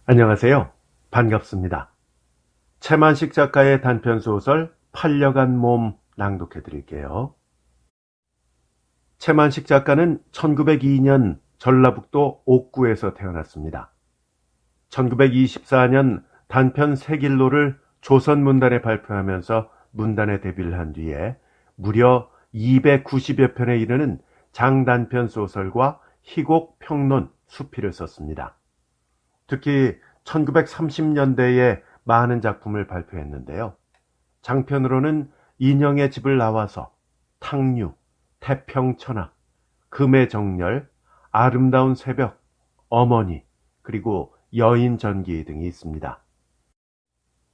안녕하세요. 반갑습니다. 최만식 작가의 단편소설 팔려간 몸 낭독해 드릴게요. 최만식 작가는 1902년 전라북도 옥구에서 태어났습니다. 1924년 단편 세길로를 조선문단에 발표하면서 문단에 데뷔를 한 뒤에 무려 290여 편에 이르는 장단편 소설과 희곡, 평론, 수필을 썼습니다. 특히 1930년대에 많은 작품을 발표했는데요. 장편으로는 인형의 집을 나와서, 탕류, 태평천하, 금의 정렬, 아름다운 새벽, 어머니, 그리고 여인 전기 등이 있습니다.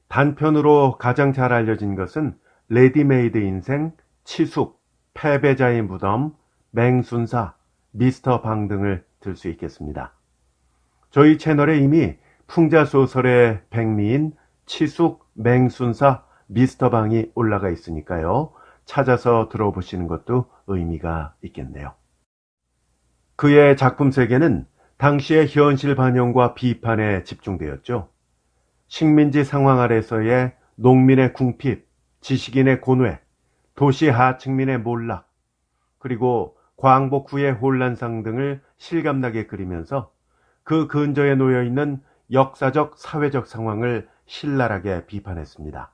단편으로 가장 잘 알려진 것은 레디메이드 인생, 치숙, 패배자의 무덤, 맹순사, 미스터 방 등을 들 수 있겠습니다. 저희 채널에 이미 풍자소설의 백미인 치숙, 맹순사, 미스터 방이 올라가 있으니까요. 찾아서 들어보시는 것도 의미가 있겠네요. 그의 작품 세계는 당시의 현실 반영과 비판에 집중되었죠. 식민지 상황 아래서의 농민의 궁핍, 지식인의 고뇌, 도시 하층민의 몰락, 그리고 광복 후의 혼란상 등을 실감나게 그리면서 그 근저에 놓여있는 역사적, 사회적 상황을 신랄하게 비판했습니다.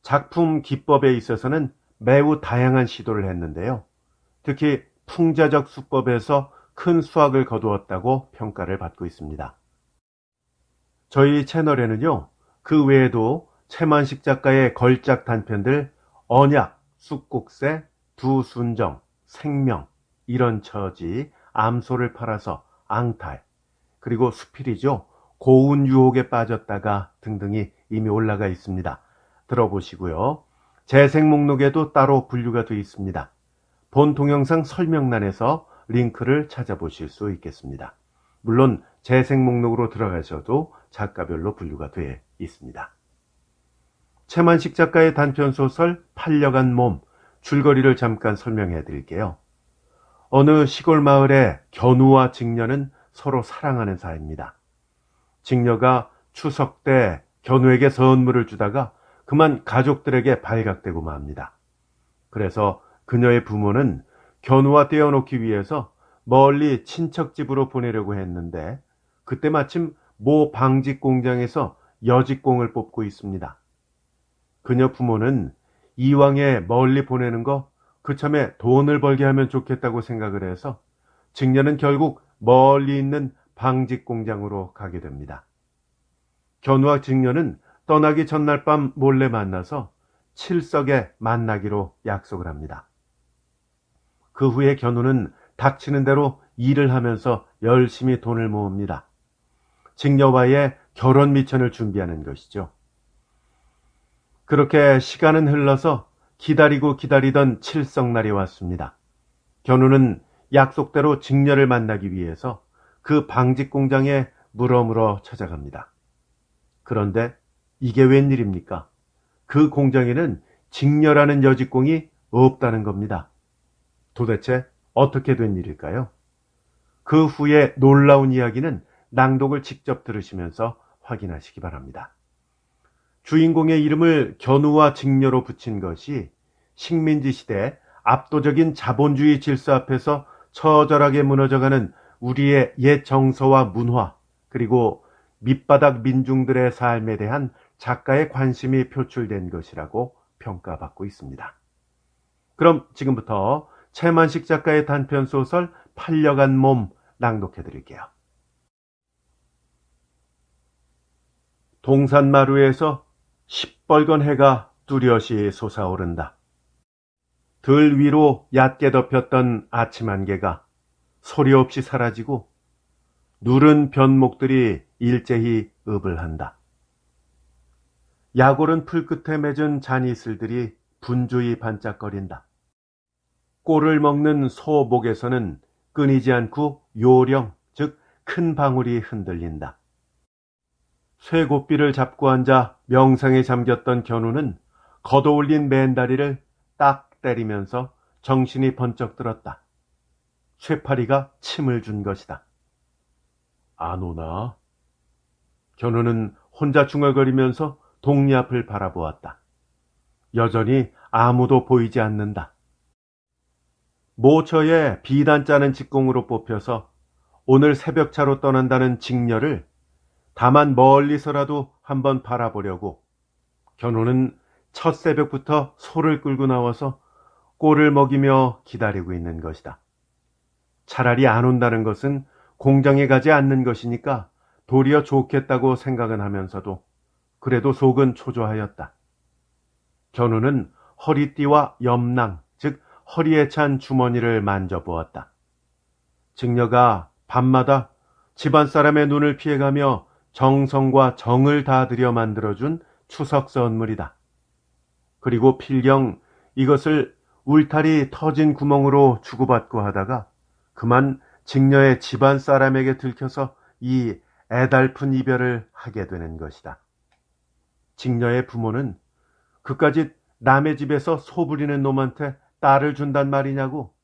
작품 기법에 있어서는 매우 다양한 시도를 했는데요. 특히 풍자적 수법에서 큰 수확을 거두었다고 평가를 받고 있습니다. 저희 채널에는요, 그 외에도 최만식 작가의 걸작 단편들 언약, 쑥국새, 두순정, 생명, 이런 처지, 암소를 팔아서 앙탈, 그리고 수필이죠. 고운 유혹에 빠졌다가 등등이 이미 올라가 있습니다. 들어보시고요. 재생 목록에도 따로 분류가 되어 있습니다. 본 동영상 설명란에서 링크를 찾아보실 수 있겠습니다. 물론 재생 목록으로 들어가셔도 작가별로 분류가 되어 있습니다. 최만식 작가의 단편소설 팔려간 몸, 줄거리를 잠깐 설명해 드릴게요. 어느 시골 마을의 견우와 직녀는 서로 사랑하는 사이입니다. 직녀가 추석 때 견우에게 선물을 주다가 그만 가족들에게 발각되고 맙니다. 그래서 그녀의 부모는 견우와 떼어놓기 위해서 멀리 친척집으로 보내려고 했는데 그때 마침 모 방직 공장에서 여직공을 뽑고 있습니다. 그녀 부모는 이왕에 멀리 보내는 거 그참에 돈을 벌게 하면 좋겠다고 생각을 해서 직녀는 결국 멀리 있는 방직 공장으로 가게 됩니다. 견우와 직녀는 떠나기 전날 밤 몰래 만나서 칠석에 만나기로 약속을 합니다. 그 후에 견우는 닥치는 대로 일을 하면서 열심히 돈을 모읍니다. 직녀와의 결혼 미천을 준비하는 것이죠. 그렇게 시간은 흘러서 기다리고 기다리던 칠석날이 왔습니다. 견우는 약속대로 직녀를 만나기 위해서 그 방직 공장에 물어물어 찾아갑니다. 그런데 이게 웬일입니까? 그 공장에는 직녀라는 여직공이 없다는 겁니다. 도대체 어떻게 된 일일까요? 그 후에 놀라운 이야기는 낭독을 직접 들으시면서 확인하시기 바랍니다. 주인공의 이름을 견우와 직녀로 붙인 것이 식민지 시대 압도적인 자본주의 질서 앞에서 처절하게 무너져가는 우리의 옛 정서와 문화, 그리고 밑바닥 민중들의 삶에 대한 작가의 관심이 표출된 것이라고 평가받고 있습니다. 그럼 지금부터 최만식 작가의 단편소설 팔려간 몸 낭독해 드릴게요. 동산마루에서 시뻘건 해가 뚜렷이 솟아오른다. 들 위로 얕게 덮였던 아침 안개가 소리 없이 사라지고 누른 변목들이 일제히 읍을 한다. 야골은 풀끝에 맺은 잔이슬들이 분주히 반짝거린다. 꼴을 먹는 소 목에서는 끊이지 않고 요령, 즉 큰 방울이 흔들린다. 쇠고삐를 잡고 앉아 명상에 잠겼던 견우는 걷어올린 맨다리를 딱 때리면서 정신이 번쩍 들었다. 쇠파리가 침을 준 것이다. 안 오나? 견우는 혼자 중얼거리면서 동리 앞을 바라보았다. 여전히 아무도 보이지 않는다. 모처에 비단 짜는 직공으로 뽑혀서 오늘 새벽차로 떠난다는 직녀를 다만 멀리서라도 한번 바라보려고 견우는 첫 새벽부터 소를 끌고 나와서 꼴을 먹이며 기다리고 있는 것이다. 차라리 안 온다는 것은 공장에 가지 않는 것이니까 도리어 좋겠다고 생각은 하면서도 그래도 속은 초조하였다. 견우는 허리띠와 염낭, 즉 허리에 찬 주머니를 만져보았다. 직녀가 밤마다 집안 사람의 눈을 피해가며 정성과 정을 다 들여 만들어준 추석 선물이다. 그리고 필경 이것을 울타리 터진 구멍으로 주고받고 하다가 그만 직녀의 집안 사람에게 들켜서 이 애달픈 이별을 하게 되는 것이다. 직녀의 부모는 그까짓 남의 집에서 소 부리는 놈한테 딸을 준단 말이냐고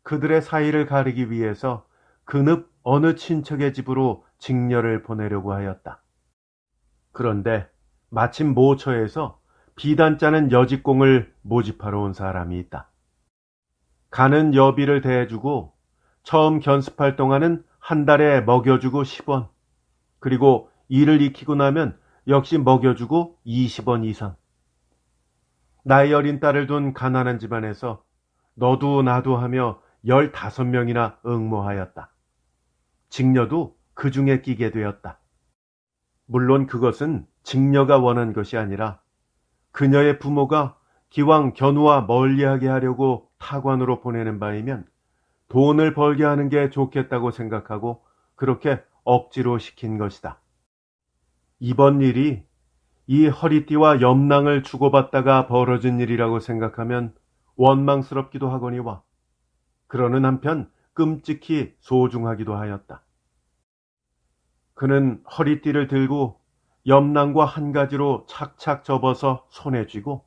그들의 사이를 가리기 위해서 그늪 어느 친척의 집으로 직녀를 보내려고 하였다. 그런데 마침 모처에서 비단 짜는 여직공을 모집하러 온 사람이 있다. 가는 여비를 대해주고 처음 견습할 동안은 한 달에 먹여주고 10원, 그리고 일을 익히고 나면 역시 먹여주고 20원 이상. 나이 어린 딸을 둔 가난한 집안에서 너도 나도 하며 15명이나 응모하였다. 직녀도 그 중에 끼게 되었다. 물론 그것은 직녀가 원한 것이 아니라 그녀의 부모가 기왕 견우와 멀리하게 하려고 타관으로 보내는 바이면 돈을 벌게 하는 게 좋겠다고 생각하고 그렇게 억지로 시킨 것이다. 이번 일이 이 허리띠와 염낭을 주고받다가 벌어진 일이라고 생각하면 원망스럽기도 하거니와 그러는 한편 끔찍히 소중하기도 하였다. 그는 허리띠를 들고 염낭과 한 가지로 착착 접어서 손에 쥐고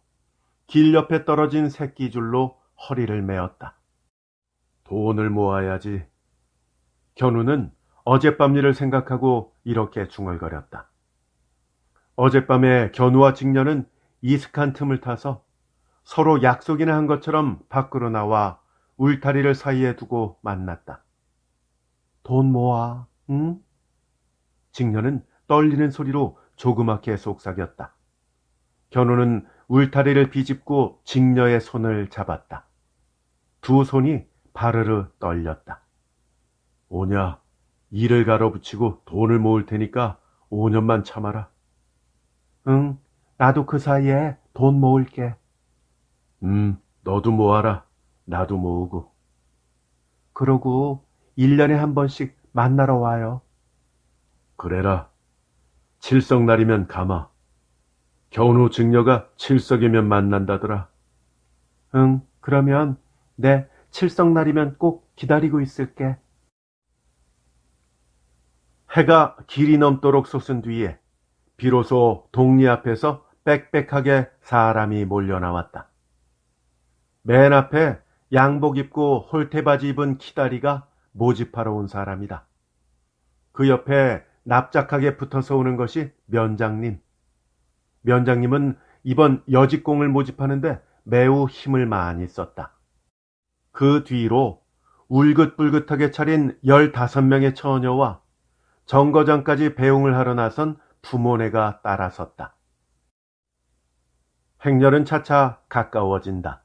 길 옆에 떨어진 새끼줄로 허리를 메었다. 돈을 모아야지. 견우는 어젯밤 일을 생각하고 이렇게 중얼거렸다. 어젯밤에 견우와 직녀는 이슥한 틈을 타서 서로 약속이나 한 것처럼 밖으로 나와 울타리를 사이에 두고 만났다. 돈 모아, 응? 직녀는 떨리는 소리로 조그맣게 속삭였다. 견우는 울타리를 비집고 직녀의 손을 잡았다. 두 손이 바르르 떨렸다. 오냐, 일을 갈아붙이고 돈을 모을 테니까 5년만 참아라. 응, 나도 그 사이에 돈 모을게. 너도 모아라. 나도 모으고. 그러고 1년에 한 번씩 만나러 와요. 그래라. 칠석날이면 가마. 견우 직녀가 칠석이면 만난다더라. 응, 그러면 내 칠석날이면 꼭 기다리고 있을게. 해가 길이 넘도록 솟은 뒤에 비로소 동리 앞에서 빽빽하게 사람이 몰려나왔다. 맨 앞에 양복 입고 홀태바지 입은 키다리가 모집하러 온 사람이다. 그 옆에 납작하게 붙어서 오는 것이 면장님. 면장님은 이번 여직공을 모집하는데 매우 힘을 많이 썼다. 그 뒤로 울긋불긋하게 차린 15명의 처녀와 정거장까지 배웅을 하러 나선 부모네가 따라섰다. 행렬은 차차 가까워진다.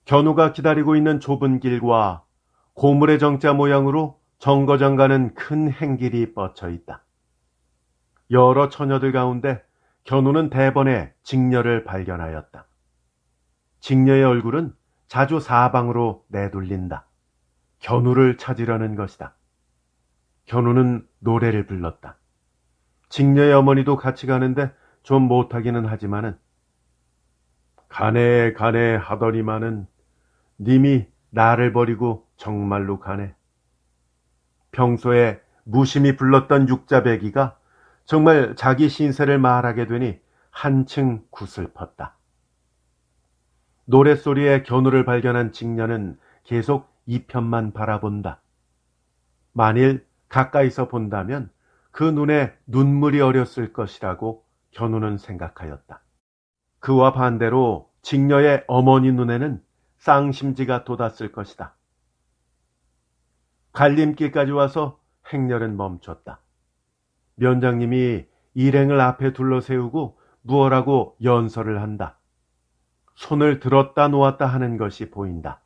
견우가 기다리고 있는 좁은 길과 고물의 정자 모양으로 정거장 가는 큰 행길이 뻗쳐 있다. 여러 처녀들 가운데 견우는 대번에 직녀를 발견하였다. 직녀의 얼굴은 자주 사방으로 내돌린다. 견우를 찾으려는 것이다. 견우는 노래를 불렀다. 직녀의 어머니도 같이 가는데 좀 못하기는 하지만은 가네 가네 하더니만은 님이 나를 버리고 정말로 가네. 평소에 무심히 불렀던 육자배기가 정말 자기 신세를 말하게 되니 한층 구슬펐다. 노랫소리에 견우를 발견한 직녀는 계속 이 편만 바라본다. 만일 가까이서 본다면 그 눈에 눈물이 어렸을 것이라고 견우는 생각하였다. 그와 반대로 직녀의 어머니 눈에는 쌍심지가 돋았을 것이다. 갈림길까지 와서 행렬은 멈췄다. 면장님이 일행을 앞에 둘러세우고 무어라고 연설을 한다. 손을 들었다 놓았다 하는 것이 보인다.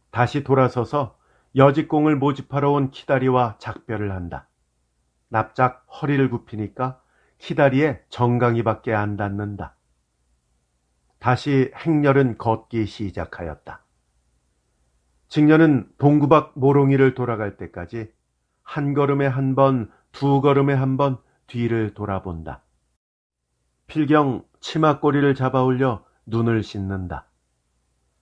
다시 돌아서서 여직공을 모집하러 온 키다리와 작별을 한다. 납작 허리를 굽히니까 키다리에 정강이밖에 안 닿는다. 다시 행렬은 걷기 시작하였다. 직녀는 동구박 모롱이를 돌아갈 때까지 한 걸음에 한 번, 두 걸음에 한 번 뒤를 돌아본다. 필경 치마꼬리를 잡아 올려 눈을 씻는다.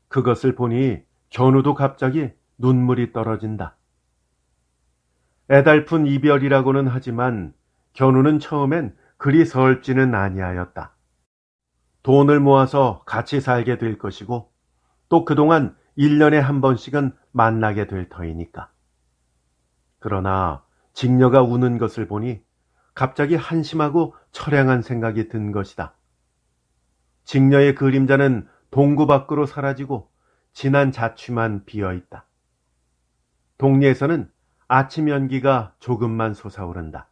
그것을 보니 견우도 갑자기 눈물이 떨어진다. 애달픈 이별이라고는 하지만 견우는 처음엔 그리 설지는 아니하였다. 돈을 모아서 같이 살게 될 것이고 또 그동안 1년에 한 번씩은 만나게 될 터이니까. 그러나 직녀가 우는 것을 보니 갑자기 한심하고 처량한 생각이 든 것이다. 직녀의 그림자는 동구 밖으로 사라지고 진한 자취만 비어있다. 동리에서는 아침 연기가 조금만 솟아오른다.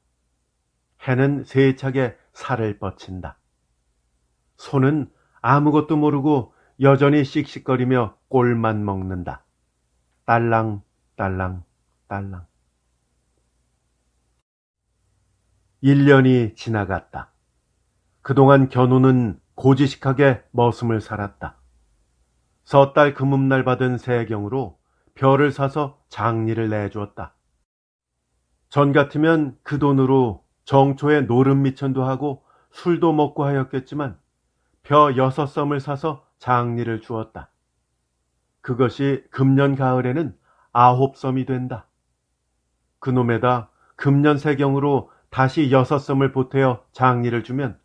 해는 세차게 살을 뻗친다. 소는 아무것도 모르고 여전히 씩씩거리며 꼴만 먹는다. 딸랑 딸랑 딸랑. 1년이 지나갔다. 그동안 견우는 고지식하게 머슴을 살았다. 섣달 금음날 받은 세경으로 벼를 사서 장리를 내주었다. 전 같으면 그 돈으로 정초에 노름미천도 하고 술도 먹고 하였겠지만 벼 6섬을 사서 장리를 주었다. 그것이 금년 가을에는 9섬이 된다. 그놈에다 금년 세경으로 다시 6섬을 보태어 장리를 주면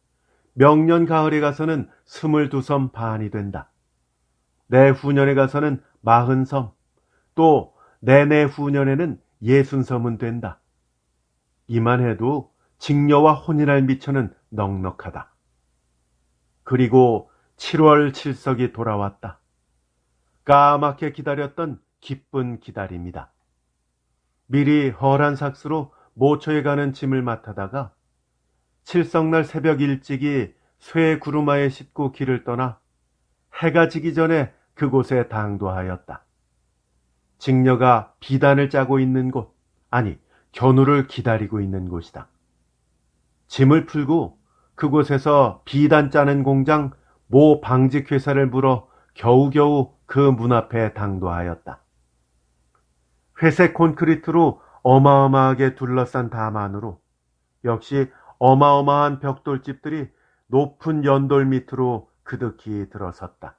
명년 가을에 가서는 22섬 반이 된다. 내후년에 가서는 40섬, 또 내내후년에는 60섬은 된다. 이만해도 직녀와 혼인할 미천은 넉넉하다. 그리고 7월 칠석이 돌아왔다. 까맣게 기다렸던 기쁜 기다림이다. 미리 허란 삭수로 모처에 가는 짐을 맡아다가 칠석날 새벽 일찍이 쇠 구루마에 싣고 길을 떠나 해가 지기 전에 그곳에 당도하였다. 직녀가 비단을 짜고 있는 곳, 아니 견우를 기다리고 있는 곳이다. 짐을 풀고 그곳에서 비단 짜는 공장 모 방직회사를 물어 겨우겨우 그 문 앞에 당도하였다. 회색 콘크리트로 어마어마하게 둘러싼 담 안으로 역시 어마어마한 벽돌집들이 높은 연돌 밑으로 그득히 들어섰다.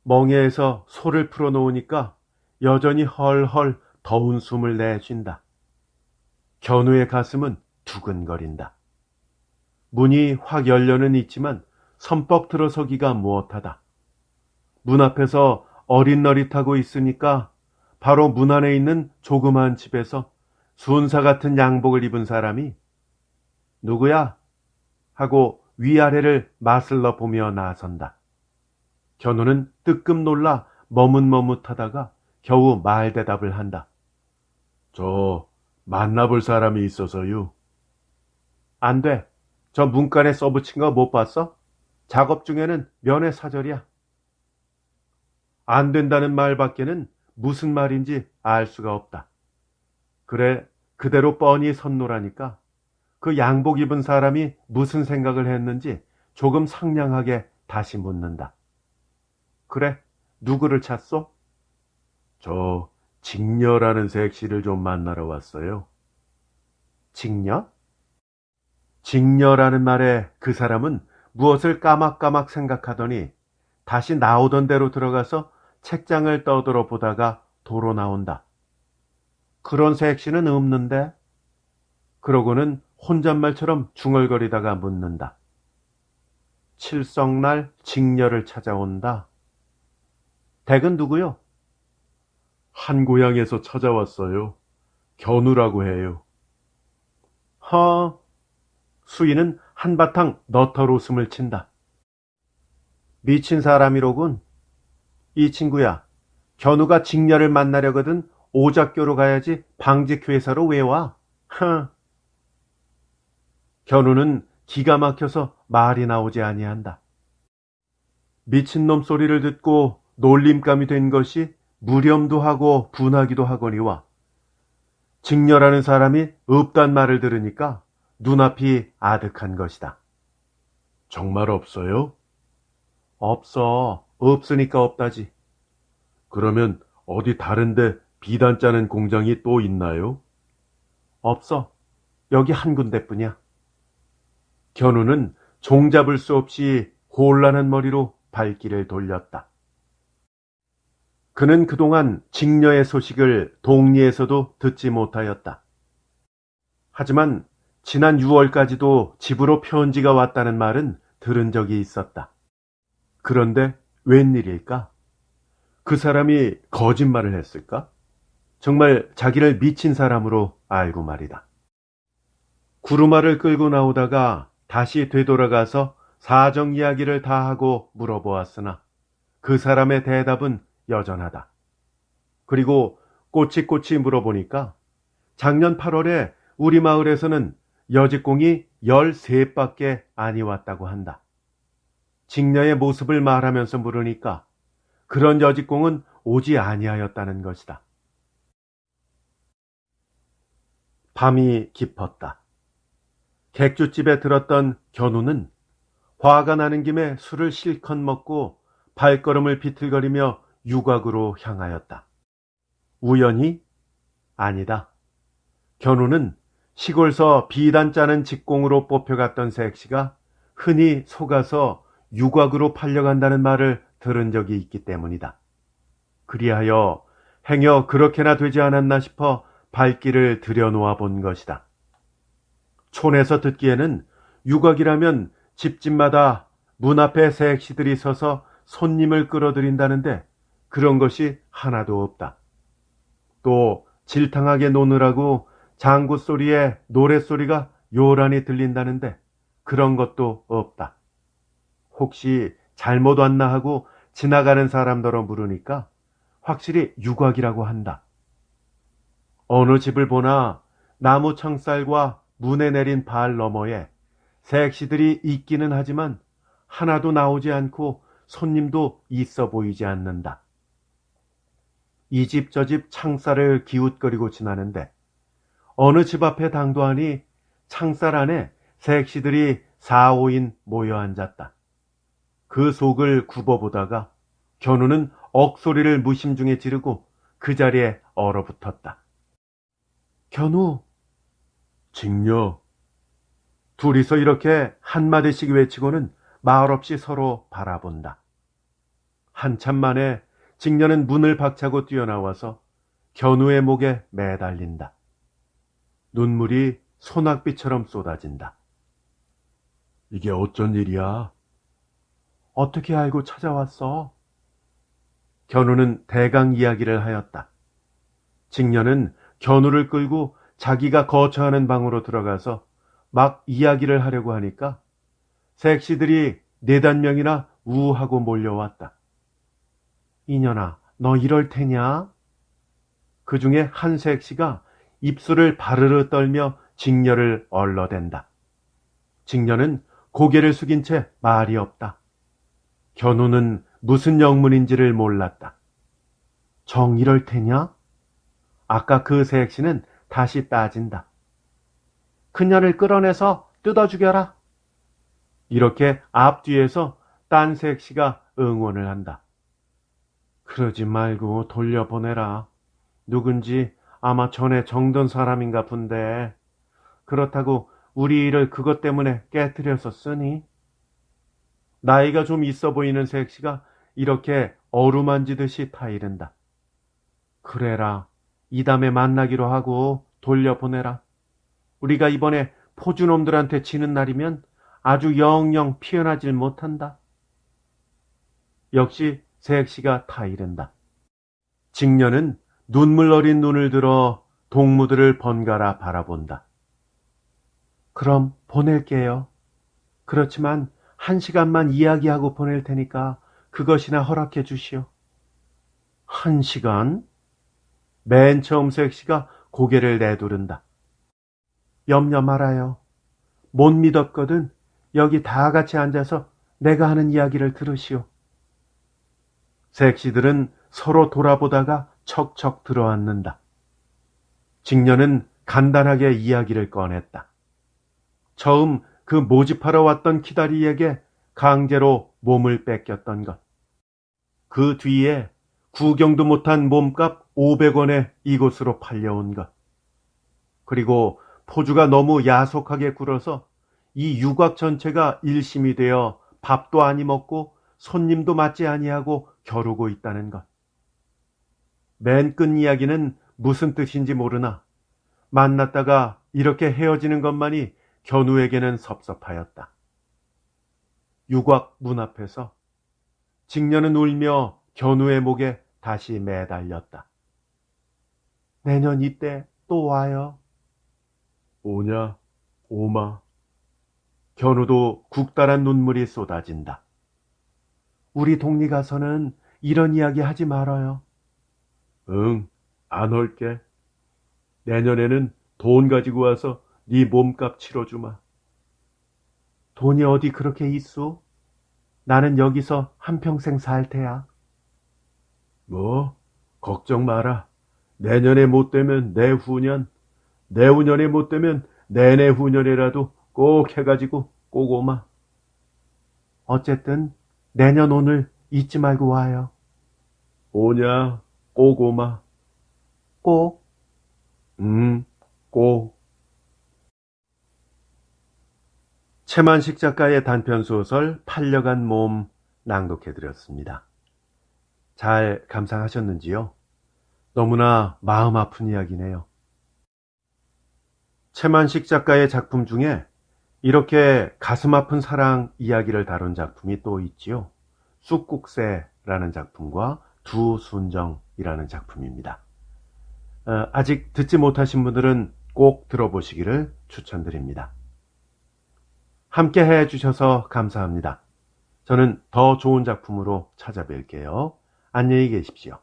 멍에에서 소를 풀어놓으니까 여전히 헐헐 더운 숨을 내쉰다. 견우의 가슴은 두근거린다. 문이 확 열려는 있지만 선뻑 들어서기가 무엇하다. 문 앞에서 어릿너릿하고 있으니까 바로 문 안에 있는 조그만 집에서 순사 같은 양복을 입은 사람이 누구야? 하고 위아래를 맞슬러 보며 나선다. 견우는 뜨끔 놀라 머뭇머뭇하다가 겨우 말대답을 한다. 저 만나볼 사람이 있어서요. 안 돼. 저 문간에 써붙인 거 못 봤어? 작업 중에는 면회사절이야. 안 된다는 말밖에는 무슨 말인지 알 수가 없다. 그래, 그대로 뻔히 선노라니까 그 양복 입은 사람이 무슨 생각을 했는지 조금 상냥하게 다시 묻는다. 그래, 누구를 찾소? 저 직녀라는 색시를 좀 만나러 왔어요. 직녀? 직녀라는 말에 그 사람은 무엇을 까막까막 생각하더니 다시 나오던 대로 들어가서 책장을 떠들어 보다가 도로 나온다. 그런 색시는 없는데? 그러고는 혼잣말처럼 중얼거리다가 묻는다. 칠성날 직녀를 찾아온다. 댁은 누구요? 한 고향에서 찾아왔어요. 견우라고 해요. 허. 수인은 한바탕 너털 웃음을 친다. 미친 사람이로군. 이 친구야, 견우가 직녀를 만나려거든 오작교로 가야지 방직회사로 왜 와? 흥. 견우는 기가 막혀서 말이 나오지 아니한다. 미친놈 소리를 듣고 놀림감이 된 것이 무렴도 하고 분하기도 하거니와 직녀라는 사람이 없단 말을 들으니까 눈앞이 아득한 것이다. 정말 없어요? 없어. 없으니까 없다지. 그러면 어디 다른데 비단 짜는 공장이 또 있나요? 없어. 여기 한 군데뿐이야. 견우는 종잡을 수 없이 곤란한 머리로 발길을 돌렸다. 그는 그동안 직녀의 소식을 동리에서도 듣지 못하였다. 하지만 지난 6월까지도 집으로 편지가 왔다는 말은 들은 적이 있었다. 그런데 웬일일까? 그 사람이 거짓말을 했을까? 정말 자기를 미친 사람으로 알고 말이다. 구루마를 끌고 나오다가 다시 되돌아가서 사정 이야기를 다 하고 물어보았으나 그 사람의 대답은 여전하다. 그리고 꼬치꼬치 물어보니까 작년 8월에 우리 마을에서는 여직공이 13밖에 아니 왔다고 한다. 직녀의 모습을 말하면서 물으니까 그런 여직공은 오지 아니하였다는 것이다. 밤이 깊었다. 객주집에 들었던 견우는 화가 나는 김에 술을 실컷 먹고 발걸음을 비틀거리며 유곽으로 향하였다. 우연히? 아니다. 견우는 시골서 비단 짜는 직공으로 뽑혀갔던 색시가 흔히 속아서 유곽으로 팔려간다는 말을 들은 적이 있기 때문이다. 그리하여 행여 그렇게나 되지 않았나 싶어 발길을 들여놓아 본 것이다. 촌에서 듣기에는 유곽이라면 집집마다 문 앞에 색시들이 서서 손님을 끌어들인다는데 그런 것이 하나도 없다. 또 질탕하게 노느라고 장구 소리에 노랫소리가 요란히 들린다는데 그런 것도 없다. 혹시 잘못 왔나 하고 지나가는 사람더러 물으니까 확실히 유곽이라고 한다. 어느 집을 보나 나무 창살과 문에 내린 발 너머에 색시들이 있기는 하지만 하나도 나오지 않고 손님도 있어 보이지 않는다. 이 집 저 집 창살을 기웃거리고 지나는데 어느 집 앞에 당도하니 창살 안에 색시들이 4, 5인 모여 앉았다. 그 속을 굽어보다가 견우는 억소리를 무심중에 지르고 그 자리에 얼어붙었다. 견우! 직녀! 둘이서 이렇게 한마디씩 외치고는 말없이 서로 바라본다. 한참 만에 직녀는 문을 박차고 뛰어나와서 견우의 목에 매달린다. 눈물이 소낙비처럼 쏟아진다. 이게 어쩐 일이야? 어떻게 알고 찾아왔어? 견우는 대강 이야기를 하였다. 직녀는 견우를 끌고 자기가 거처하는 방으로 들어가서 막 이야기를 하려고 하니까 색시들이 4-5명이나 우하고 몰려왔다. 이년아, 너 이럴 테냐? 그 중에 한 색시가 입술을 바르르 떨며 직녀를 얼러댄다. 직녀는 고개를 숙인 채 말이 없다. 견우는 무슨 영문인지를 몰랐다. 정 이럴 테냐? 아까 그 색시는 다시 따진다. 그녀를 끌어내서 뜯어 죽여라. 이렇게 앞뒤에서 딴 색시가 응원을 한다. 그러지 말고 돌려보내라. 누군지 아마 전에 정든 사람인가 본데 그렇다고 우리 일을 그것 때문에 깨트려서 쓰니? 나이가 좀 있어 보이는 색시가 이렇게 어루만지듯이 타이른다. 그래라. 이 다음에 만나기로 하고 돌려보내라. 우리가 이번에 포주놈들한테 지는 날이면 아주 영영 피어나질 못한다. 역시 색시가 타이른다. 직녀는 눈물 어린 눈을 들어 동무들을 번갈아 바라본다. 그럼 보낼게요. 그렇지만 1시간만 이야기하고 보낼 테니까 그것이나 허락해 주시오. 1시간? 맨 처음 색시가 고개를 내두른다. 염려 말아요. 못 믿었거든. 여기 다 같이 앉아서 내가 하는 이야기를 들으시오. 색시들은 서로 돌아보다가 척척 들어앉는다. 직녀는 간단하게 이야기를 꺼냈다. 처음 그 모집하러 왔던 키다리에게 강제로 몸을 뺏겼던 것. 그 뒤에 구경도 못한 몸값 500원에 이곳으로 팔려온 것. 그리고 포주가 너무 야속하게 굴어서 이 유곽 전체가 일심이 되어 밥도 아니 먹고 손님도 맞지 아니하고 겨루고 있다는 것. 맨 끝 이야기는 무슨 뜻인지 모르나 만났다가 이렇게 헤어지는 것만이 견우에게는 섭섭하였다. 유곽 문 앞에서 직녀는 울며 견우의 목에 다시 매달렸다. 내년 이때 또 와요. 오냐, 오마. 견우도 국달한 눈물이 쏟아진다. 우리 동리 가서는 이런 이야기 하지 말아요. 응, 안 올게. 내년에는 돈 가지고 와서 네 몸값 치러주마. 돈이 어디 그렇게 있소? 나는 여기서 한평생 살 테야. 뭐, 걱정 마라. 내년에 못 되면 내후년, 내후년에 못 되면 내내후년이라도 꼭 해가지고 꼭 오마. 어쨌든 내년 오늘 잊지 말고 와요. 오냐, 꼭 오마. 꼭? 꼭. 최만식 작가의 단편소설 팔려간 몸 낭독해드렸습니다. 잘 감상하셨는지요? 너무나 마음 아픈 이야기네요. 최만식 작가의 작품 중에 이렇게 가슴 아픈 사랑 이야기를 다룬 작품이 또 있지요. 쑥국새라는 작품과 두순정이라는 작품입니다. 아직 듣지 못하신 분들은 꼭 들어보시기를 추천드립니다. 함께 해주셔서 감사합니다. 저는 더 좋은 작품으로 찾아뵐게요. 안녕히 계십시오.